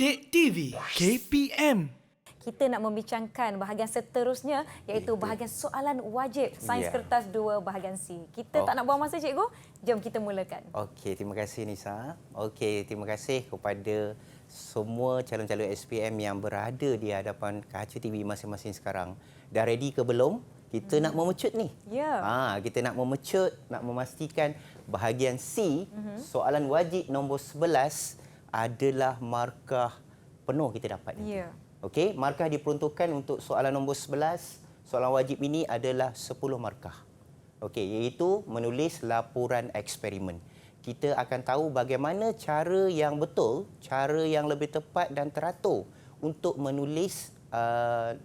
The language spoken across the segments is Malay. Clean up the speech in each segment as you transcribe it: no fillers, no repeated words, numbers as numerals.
Didik TV KPM. Kita nak membincangkan bahagian seterusnya iaitu bahagian soalan wajib Sains Kertas 2 bahagian C. Kita tak nak buang masa cikgu, jom kita mulakan. Okey, terima kasih Nisa. Okey, terima kasih kepada semua calon-calon SPM yang berada di hadapan kaca TV masing-masing sekarang. Dah ready ke belum? Kita nak memecut ni. Ya. Kita nak memecut, nak memastikan bahagian C, soalan wajib nombor 11 adalah markah penuh kita dapat. Ya. Okey, markah diperuntukkan untuk soalan nombor 11. Soalan wajib ini adalah 10 markah. Okey, iaitu menulis laporan eksperimen. Kita akan tahu bagaimana cara yang betul, cara yang lebih tepat dan teratur untuk menulis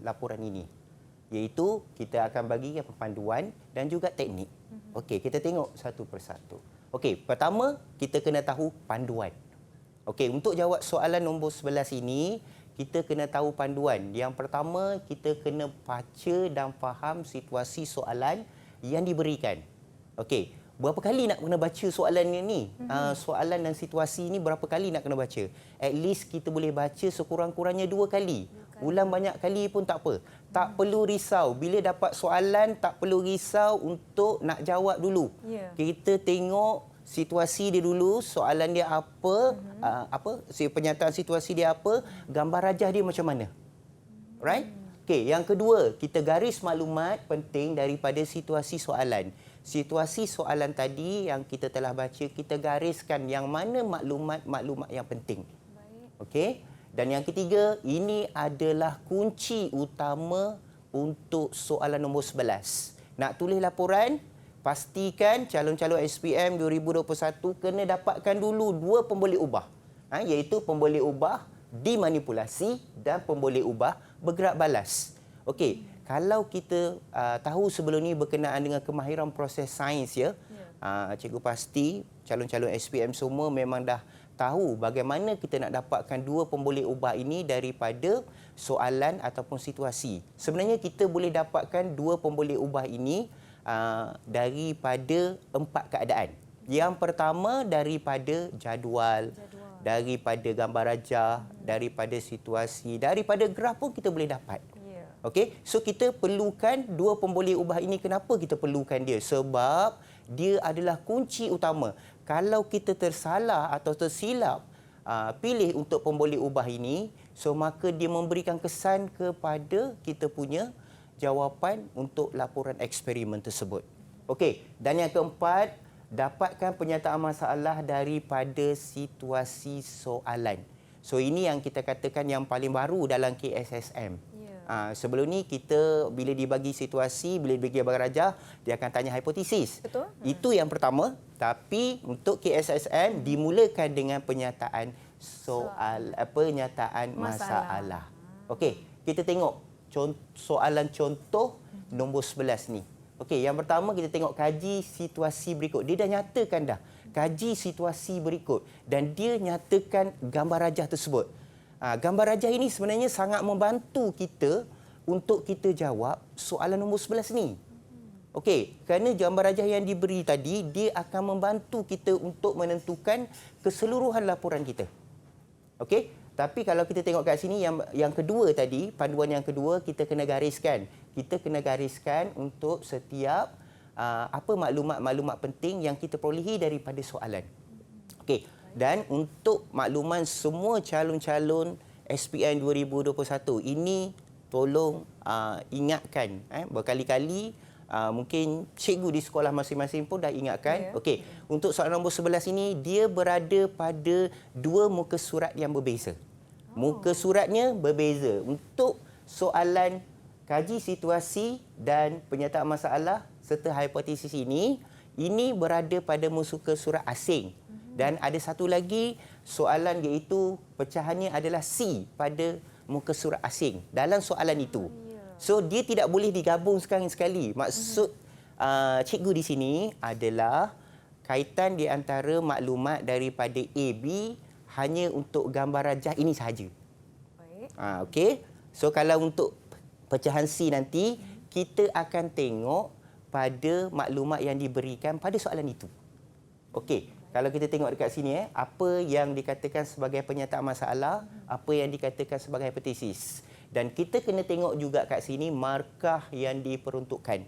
laporan ini. Iaitu kita akan bagi panduan dan juga teknik. Okey, kita tengok satu persatu. Okey, pertama kita kena tahu panduan. Okey, untuk jawab soalan nombor 11 ini, kita kena tahu panduan. Yang pertama, kita kena baca dan faham situasi soalan yang diberikan. Okey, berapa kali nak kena baca soalan ini? Soalan dan situasi ini berapa kali nak kena baca? At least kita boleh baca sekurang-kurangnya 2 kali. Ulang banyak kali pun tak apa. Tak perlu risau. Bila dapat soalan, tak perlu risau untuk nak jawab dulu. Kita tengok situasi dia dulu, soalan dia apa, penyataan situasi dia apa, gambar rajah dia macam mana. Right? Okey, yang kedua, kita garis maklumat penting daripada situasi soalan. Situasi soalan tadi yang kita telah baca, kita gariskan yang mana maklumat-maklumat yang penting. Okey? Dan yang ketiga, ini adalah kunci utama untuk soalan nombor 11. Nak tulis laporan, pastikan calon-calon SPM 2021 kena dapatkan dulu 2 pemboleh ubah. Iaitu pemboleh ubah dimanipulasi dan pemboleh ubah bergerak balas. Okey, kalau kita tahu sebelum ni berkenaan dengan kemahiran proses sains ya. Cikgu pasti calon-calon SPM semua memang dah tahu bagaimana kita nak dapatkan 2 pemboleh ubah ini daripada soalan ataupun situasi. Sebenarnya kita boleh dapatkan 2 pemboleh ubah ini daripada 4 keadaan. Yang pertama daripada jadual, daripada gambar rajah, daripada situasi, daripada graf pun kita boleh dapat. Okey, so kita perlukan 2 pemboleh ubah ini. Kenapa kita perlukan dia? Sebab dia adalah kunci utama. Kalau kita tersalah atau tersilap pilih untuk pemboleh ubah ini, so maka dia memberikan kesan kepada kita punya jawapan untuk laporan eksperimen tersebut. Okey, dan yang keempat, dapatkan penyataan masalah daripada situasi soalan. So ini yang kita katakan yang paling baru dalam KSSM. Sebelum ni kita bila dibagi situasi, bila dibagi gambar rajah, dia akan tanya hipotesis. Betul. Itu yang pertama, tapi untuk KSSM dimulakan dengan penyataan penyataan masalah. Okey, kita tengok soalan contoh nombor 11 ni. Okey, yang pertama kita tengok kaji situasi berikut. Dia dah nyatakan dah. Kaji situasi berikut dan dia nyatakan gambar rajah tersebut. Gambar rajah ini sebenarnya sangat membantu kita untuk kita jawab soalan nombor 11 ni. Okey, kerana gambar rajah yang diberi tadi, dia akan membantu kita untuk menentukan keseluruhan laporan kita. Okey, tapi kalau kita tengok kat sini yang kedua tadi, panduan yang kedua kita kena gariskan. Kita kena gariskan untuk setiap apa maklumat-maklumat penting yang kita perolehi daripada soalan. Okey, dan untuk makluman semua calon-calon SPM 2021, ini tolong ingatkan berkali-kali. Mungkin cikgu di sekolah masing-masing pun dah ingatkan. Okey, untuk soalan nombor 11 ini, dia berada pada 2 muka surat yang berbeza. Muka suratnya berbeza. Untuk soalan kaji situasi dan penyataan masalah serta hipotesis ini berada pada muka surat asing. Dan ada satu lagi soalan iaitu pecahannya adalah C pada muka surat asing dalam soalan itu. So dia tidak boleh digabung sekali. Maksud cikgu di sini adalah kaitan di antara maklumat daripada A, B hanya untuk gambar rajah ini sahaja. Okey. So kalau untuk pecahan C nanti, kita akan tengok pada maklumat yang diberikan pada soalan itu. Okey. kalau kita tengok dekat sini, apa yang dikatakan sebagai penyataan masalah, apa yang dikatakan sebagai hipotesis. Dan kita kena tengok juga kat sini markah yang diperuntukkan.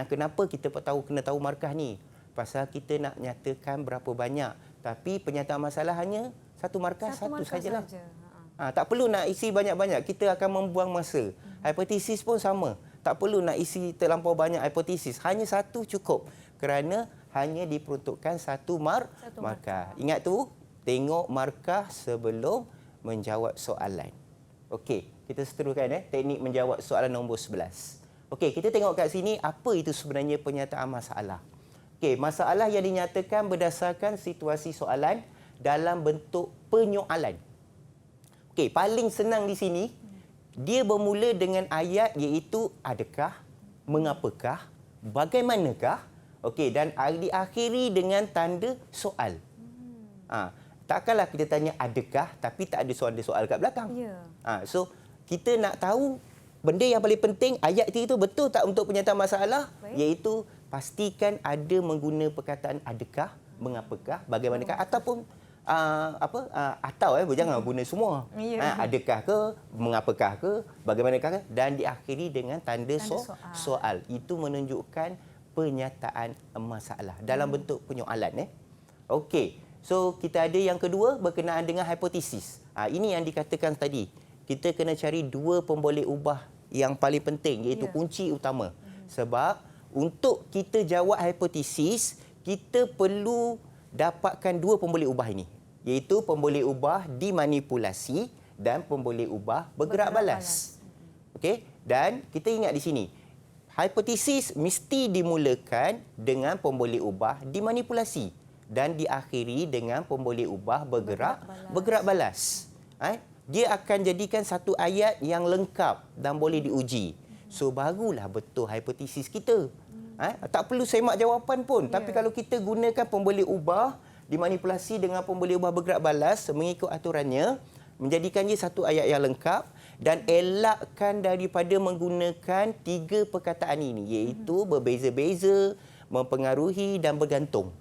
Kenapa kita kena tahu markah ni? Pasal kita nak nyatakan berapa banyak. Tapi penyataan masalah hanya satu markah, satu sajalah. Tak perlu nak isi banyak-banyak. Kita akan membuang masa. Hipotesis pun sama. Tak perlu nak isi terlampau banyak hipotesis. Hanya satu cukup. Kerana hanya diperuntukkan satu markah. Ingat tu, tengok markah sebelum menjawab soalan. Okey, kita seteruskan teknik menjawab soalan nombor 11. Okey, kita tengok kat sini apa itu sebenarnya penyataan masalah. Okey, masalah yang dinyatakan berdasarkan situasi soalan dalam bentuk penyoalan. Okey, paling senang di sini, dia bermula dengan ayat iaitu adakah, mengapakah, bagaimanakah. Okey, dan diakhiri dengan tanda soal. Takkanlah kita tanya adakah tapi tak ada soal kat belakang. So, kita nak tahu benda yang paling penting ayat itu betul tak untuk penyataan masalah. Baik. Iaitu pastikan ada mengguna perkataan adakah, mengapakah, bagaimanakah ataupun jangan guna semua. Adakah ke, mengapakah ke, bagaimanakah ke, dan diakhiri dengan tanda soal. Itu menunjukkan penyataan masalah dalam bentuk penyoalan. Okey. So, kita ada yang kedua berkenaan dengan hipotesis. Ini yang dikatakan tadi. Kita kena cari dua pemboleh ubah yang paling penting, iaitu kunci utama. Sebab untuk kita jawab hipotesis, kita perlu dapatkan dua pemboleh ubah ini. Iaitu pemboleh ubah dimanipulasi dan pemboleh ubah bergerak balas. Okey? Dan kita ingat di sini, hipotesis mesti dimulakan dengan pemboleh ubah dimanipulasi dan diakhiri dengan pemboleh ubah bergerak balas. Dia akan jadikan satu ayat yang lengkap dan boleh diuji. So, barulah betul hipotesis kita. Tak perlu semak jawapan pun. Tapi kalau kita gunakan pemboleh ubah dimanipulasi dengan pemboleh ubah bergerak balas mengikut aturannya, menjadikan dia satu ayat yang lengkap dan elakkan daripada menggunakan tiga perkataan ini, iaitu berbeza-beza, mempengaruhi dan bergantung.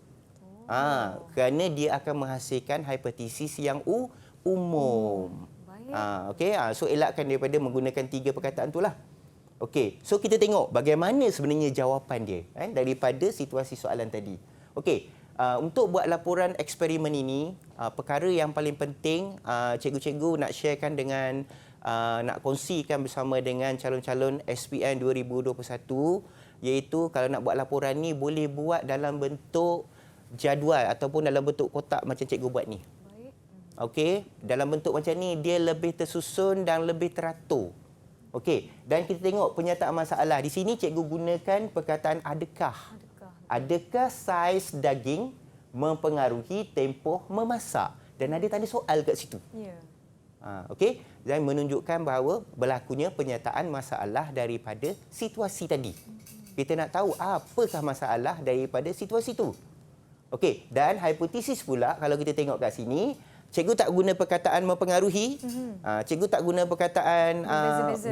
Kerana dia akan menghasilkan hipotesis yang umum. Okey, so elakkan daripada menggunakan tiga perkataan itulah. Okey, so kita tengok bagaimana sebenarnya jawapan dia daripada situasi soalan tadi. Okey, untuk buat laporan eksperimen ini, perkara yang paling penting cikgu-cikgu nak sharekan dengan nak kongsikan bersama dengan calon-calon SPM 2021, iaitu kalau nak buat laporan ni boleh buat dalam bentuk jadual ataupun dalam bentuk kotak macam cikgu buat ni. Baik. Okey, dalam bentuk macam ni dia lebih tersusun dan lebih teratur. Okey, dan kita tengok penyataan masalah. Di sini cikgu gunakan perkataan adakah. Adakah saiz daging mempengaruhi tempoh memasak? Dan ada tanda soal kat situ. Okey, dan menunjukkan bahawa berlakunya penyataan masalah daripada situasi tadi. Kita nak tahu apakah masalah daripada situasi itu. Okey, dan hipotesis pula kalau kita tengok kat sini, cikgu tak guna perkataan mempengaruhi, cikgu tak guna perkataan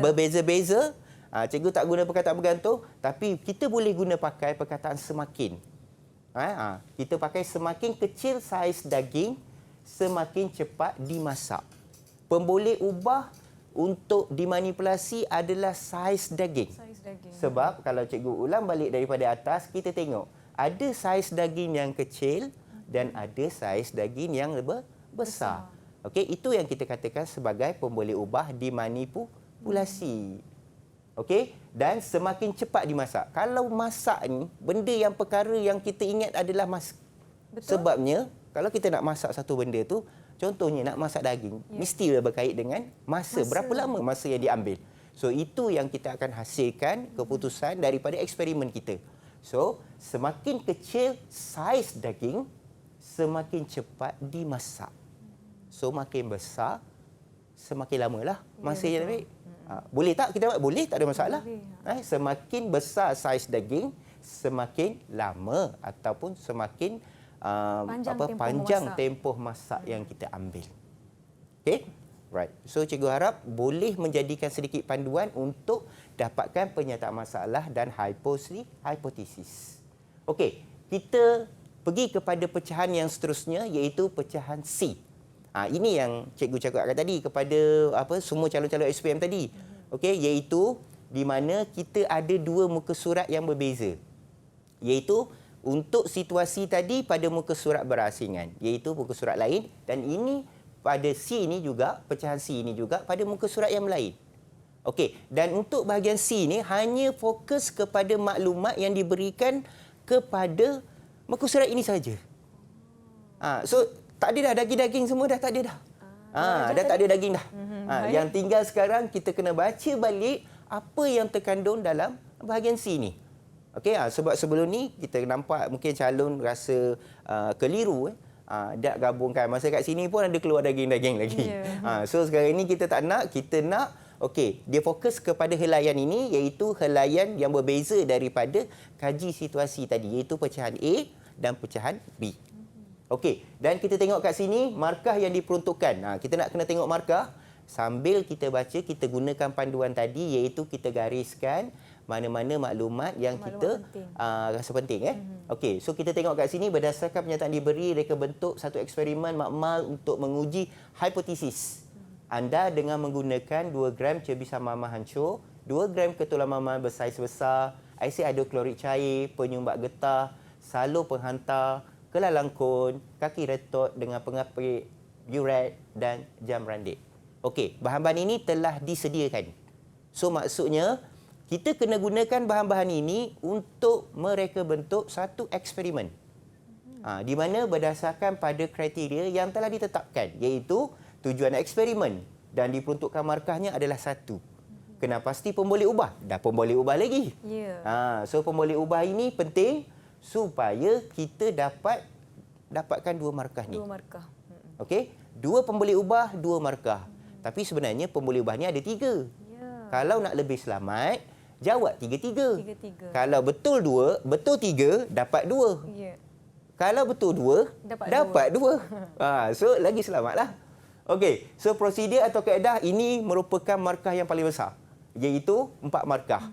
berbeza-beza, cikgu tak guna perkataan bergantung, tapi kita boleh guna pakai perkataan semakin. Kita pakai semakin kecil saiz daging, semakin cepat dimasak. Pemboleh ubah untuk dimanipulasi adalah saiz daging. Sebab kalau cikgu ulang balik daripada atas, kita tengok ada saiz daging yang kecil dan ada saiz daging yang besar. Okey, itu yang kita katakan sebagai pemboleh ubah dimanipulasi. Okey, dan semakin cepat dimasak. Kalau masak ni, benda yang perkara yang kita ingat adalah masak. Sebabnya, kalau kita nak masak satu benda tu, contohnya nak masak daging, mesti berkait dengan masa. Berapa lama masa yang diambil. So, itu yang kita akan hasilkan keputusan daripada eksperimen kita. So, semakin kecil saiz daging, semakin cepat dimasak. So, makin besar, semakin lamalah masa yang ambil. Boleh tak kita buat? Boleh, tak ada masalah. Semakin besar saiz daging, semakin lama ataupun semakin panjang tempoh masak yang kita ambil. Okey? Right. So, cikgu harap boleh menjadikan sedikit panduan untuk dapatkan penyataan masalah dan hipotesis. Okey, kita pergi kepada pecahan yang seterusnya iaitu pecahan C. Ini yang cikgu cakapkan tadi kepada semua calon-calon SPM tadi. Okey, iaitu di mana kita ada dua muka surat yang berbeza. Iaitu untuk situasi tadi pada muka surat berasingan, iaitu muka surat lain, dan ini pada C ini juga, pecahan C ini juga pada muka surat yang lain. Okey, dan untuk bahagian C ni hanya fokus kepada maklumat yang diberikan kepada muka surat ini saja. So tak ada dah daging-daging, semua dah tak ada dah. Dah tak ada daging dah. Yang tinggal sekarang kita kena baca balik apa yang terkandung dalam bahagian C ni. Okey, sebab sebelum ni kita nampak mungkin calon rasa keliru dak gabungkan. Masa kat sini pun ada keluar daging-daging lagi. So sekarang ni kita tak nak, kita nak dia fokus kepada helaian ini, iaitu helaian yang berbeza daripada kaji situasi tadi, iaitu pecahan A dan pecahan B. Okey, dan kita tengok kat sini markah yang diperuntukkan. Kita nak kena tengok markah sambil kita baca, kita gunakan panduan tadi, iaitu kita gariskan mana-mana maklumat yang kita rasa penting. Okey, so kita tengok kat sini berdasarkan pernyataan diberi, reka bentuk satu eksperimen makmal untuk menguji hipotesis. Anda dengan menggunakan 2 gram cebisan mama hancur, 2 gram ketulan mama bersaiz besar, asid hidroklorik cair, penyumbat getah, salur penghantar, kelalang kon, kaki retot dengan pengapit, buret dan jam randik. Okey, bahan-bahan ini telah disediakan. So maksudnya kita kena gunakan bahan-bahan ini untuk mereka bentuk satu eksperimen. Di mana berdasarkan pada kriteria yang telah ditetapkan, iaitu tujuan eksperimen dan diperuntukkan markahnya adalah 1. Kena pasti pun boleh ubah. Dah pun boleh ubah lagi. So pun boleh ubah ini penting supaya kita dapatkan 2 markah ni. 2 markah. Okey, 2 pun boleh ubah, 2 markah. Tapi sebenarnya pun boleh ubah ni ada 3. Kalau nak lebih selamat, jawab 3-3. Kalau betul 2, betul 3, dapat 2. Kalau betul 2, dapat 2. So lagi selamatlah. Okey, so prosedur atau kaedah ini merupakan markah yang paling besar, iaitu 4 markah.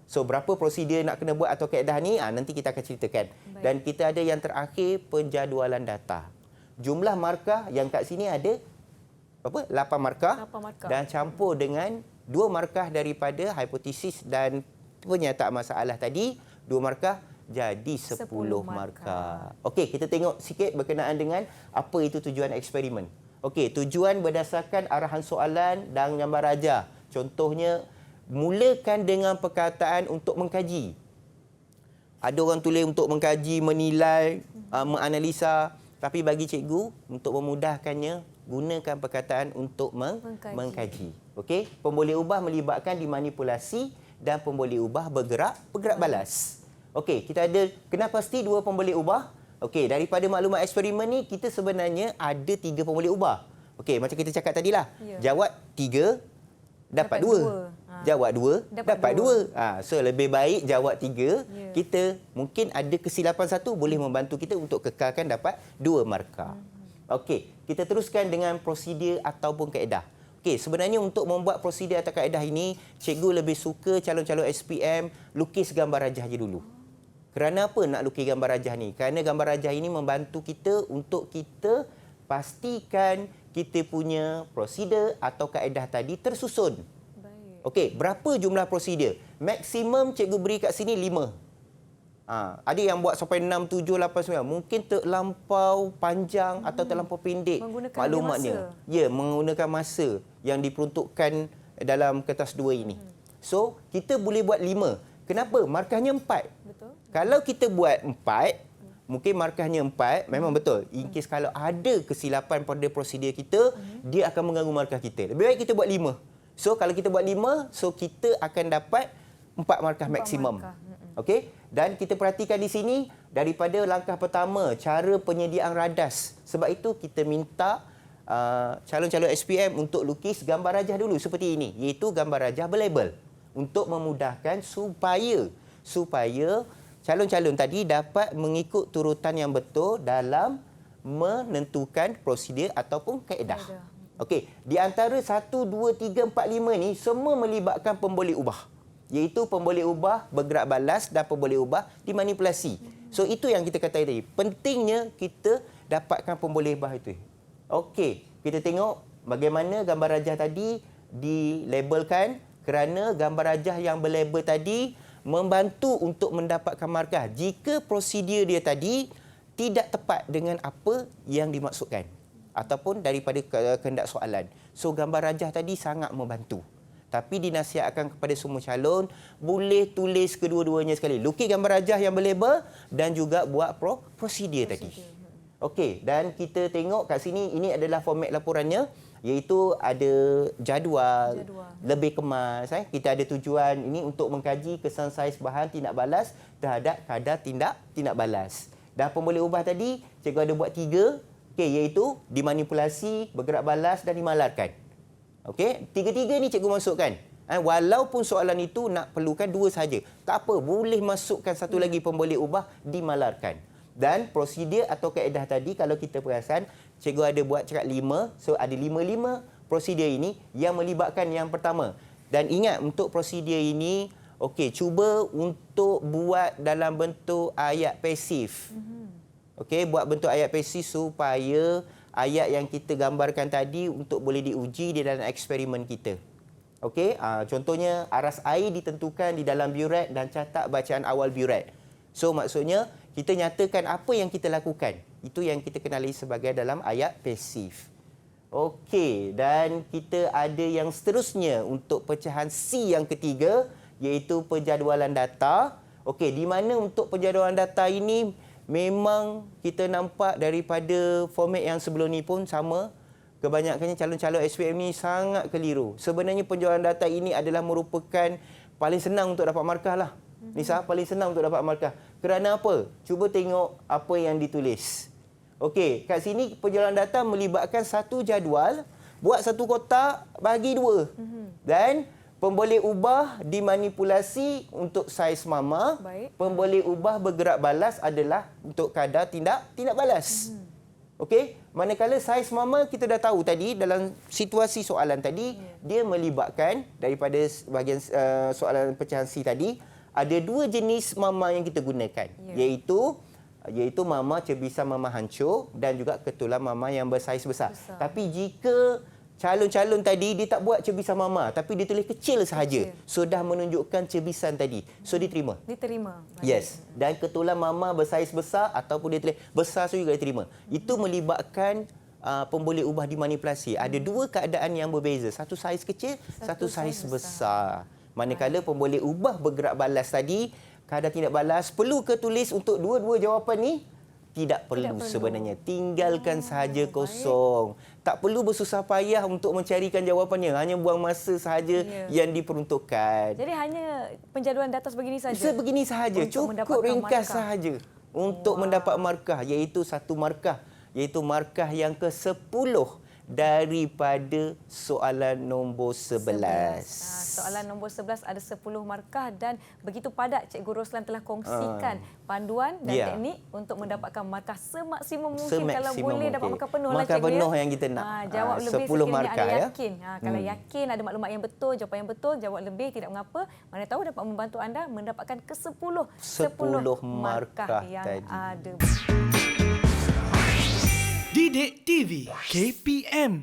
So berapa prosedur nak kena buat atau kaedah ni, nanti kita akan ceritakan. Dan kita ada yang terakhir, penjadualan data. Jumlah markah yang kat sini ada 8 markah, dan campur dengan 2 markah daripada hipotesis dan pernyataan masalah tadi, 2 markah jadi 10 markah. Okey, kita tengok sikit berkenaan dengan apa itu tujuan eksperimen. Okey, tujuan berdasarkan arahan soalan dan gambar rajah. Contohnya, mulakan dengan perkataan untuk mengkaji. Ada orang tulis untuk mengkaji, menilai, menganalisa. Tapi bagi cikgu, untuk memudahkannya, gunakan perkataan untuk mengkaji. Okey, pemboleh ubah melibatkan dimanipulasi dan pemboleh ubah bergerak balas. Okey, kita ada kena pasti 2 pemboleh ubah. Okey, daripada maklumat eksperimen ni kita sebenarnya ada 3 pemboleh ubah. Okey, macam kita cakap tadilah. Jawab 3 dapat 2. Jawab 2 dapat 2. So lebih baik jawab 3. Kita mungkin ada kesilapan 1 boleh membantu kita untuk kekalkan dapat 2 markah. Okey, kita teruskan dengan prosedur ataupun kaedah. Okey, sebenarnya untuk membuat prosedur atau kaedah ini, cikgu lebih suka calon-calon SPM lukis gambar rajah je dulu. Kerana apa nak lukis gambar rajah ni? Kerana gambar rajah ini membantu kita untuk kita pastikan kita punya prosedur atau kaedah tadi tersusun. Okey, berapa jumlah prosedur? Maksimum cikgu beri kat sini 5. Ada yang buat sampai 6, 7, 8, 9. Mungkin terlampau panjang atau terlampau pendek maklumatnya. Ya, menggunakan masa yang diperuntukkan dalam kertas 2 ini. So, kita boleh buat 5. Kenapa? Markahnya 4. Betul. Kalau kita buat 4, mungkin markahnya 4, memang betul. In case kalau ada kesilapan pada prosedur kita, dia akan mengganggu markah kita. Lebih baik kita buat 5. So, kalau kita buat 5, so kita akan dapat 4 markah maksimum. Okey? Dan kita perhatikan di sini, daripada langkah pertama, cara penyediaan radas. Sebab itu kita minta calon-calon SPM untuk lukis gambar rajah dulu seperti ini, iaitu gambar rajah berlabel untuk memudahkan supaya calon-calon tadi dapat mengikut turutan yang betul dalam menentukan prosedur ataupun kaedah. Okey, di antara 1, 2, 3, 4, 5 ni semua melibatkan pemboleh ubah, iaitu pemboleh ubah bergerak balas dan pemboleh ubah dimanipulasi. So itu yang kita kata tadi. Pentingnya kita dapatkan pemboleh bah itu. Okey, kita tengok bagaimana gambar rajah tadi dilabelkan kerana gambar rajah yang berlabel tadi membantu untuk mendapatkan markah jika prosedur dia tadi tidak tepat dengan apa yang dimaksudkan ataupun daripada kehendak soalan. So gambar rajah tadi sangat membantu. Tapi dinasihatkan kepada semua calon boleh tulis kedua-duanya sekali. Lukis gambar rajah yang berlabel dan juga buat prosedur tadi. Okey, dan kita tengok kat sini ini adalah format laporannya, iaitu ada jadual. Lebih kemas. Kita ada tujuan ini untuk mengkaji kesan saiz bahan tindak balas terhadap kadar tindak balas. Dan pemboleh ubah tadi, cikgu ada buat 3, iaitu dimanipulasi, bergerak balas dan dimalarkan. Okey, 3-3 ni cikgu masukkan. Walaupun soalan itu nak perlukan 2 saja. Tak apa, boleh masukkan satu lagi pemboleh ubah dimalarkan. Dan prosedur atau kaedah tadi kalau kita perasan, cikgu ada buat cakap 5. So ada 5 prosedur ini yang melibatkan yang pertama. Dan ingat untuk prosedur ini, okey, cuba untuk buat dalam bentuk ayat pasif. Okey, buat bentuk ayat pasif supaya ayat yang kita gambarkan tadi untuk boleh diuji di dalam eksperimen kita. Okey, contohnya aras air ditentukan di dalam buret dan catat bacaan awal buret. So maksudnya kita nyatakan apa yang kita lakukan. Itu yang kita kenali sebagai dalam ayat pasif. Okey, dan kita ada yang seterusnya untuk pecahan C yang ketiga, iaitu penjadualan data. Okey, di mana untuk penjadualan data ini memang kita nampak daripada format yang sebelum ni pun sama. Kebanyakannya calon-calon SPM ni sangat keliru. Sebenarnya penjadualan data ini adalah merupakan paling senang untuk dapat markah lah. Nisa, paling senang untuk dapat markah. Kerana apa? Cuba tengok apa yang ditulis. Okey, kat sini penjadualan data melibatkan satu jadual, buat satu kotak, bagi 2. Dan pemboleh ubah dimanipulasi untuk saiz mama. Baik. Pemboleh ubah bergerak balas adalah untuk kadar tindak balas. Okey, manakala saiz mama kita dah tahu tadi dalam situasi soalan tadi, dia melibatkan daripada bahagian soalan pecahan C tadi, ada 2 jenis mama yang kita gunakan, iaitu mama cebisan mama hancur dan juga ketulan mama yang bersaiz besar. Tapi jika calon-calon tadi dia tak buat cebisan mama tapi dia tulis kecil sahaja, so dah menunjukkan cebisan tadi, so diterima. Yes. Dan ketulan mama bersaiz besar ataupun dia tulis besar, so juga diterima. Itu melibatkan pemboleh ubah dimanipulasi. Ada 2 keadaan yang berbeza, satu saiz kecil, satu saiz besar. Manakala pemboleh ubah bergerak balas tadi, kadar tindak balas perlu ke tulis untuk dua-dua jawapan ni? Tidak perlu sebenarnya. Tinggalkan sahaja kosong. Tak perlu bersusah payah untuk mencarikan jawapannya. Hanya buang masa sahaja yang diperuntukkan. Jadi hanya penjadualan data sebegini saja? Sebegini sahaja. Cukup ringkas sahaja untuk mendapat markah. Iaitu satu markah. Iaitu markah yang ke-10 daripada soalan nombor 11. Soalan nombor 11 ada 10 markah dan begitu padat Cikgu Roslan telah kongsikan panduan dan teknik untuk mendapatkan markah semaksimum mungkin. Kalau boleh dapat markah penuh lah markah Cikgu. Penuh yang kita nak. Jawab lebih 10 markah ada yakin. Kalau yakin ada maklumat yang betul, jawapan yang betul, jawab lebih tidak mengapa. Mana tahu dapat membantu anda mendapatkan ke-10 markah yang tadi ada. Didik TV KPM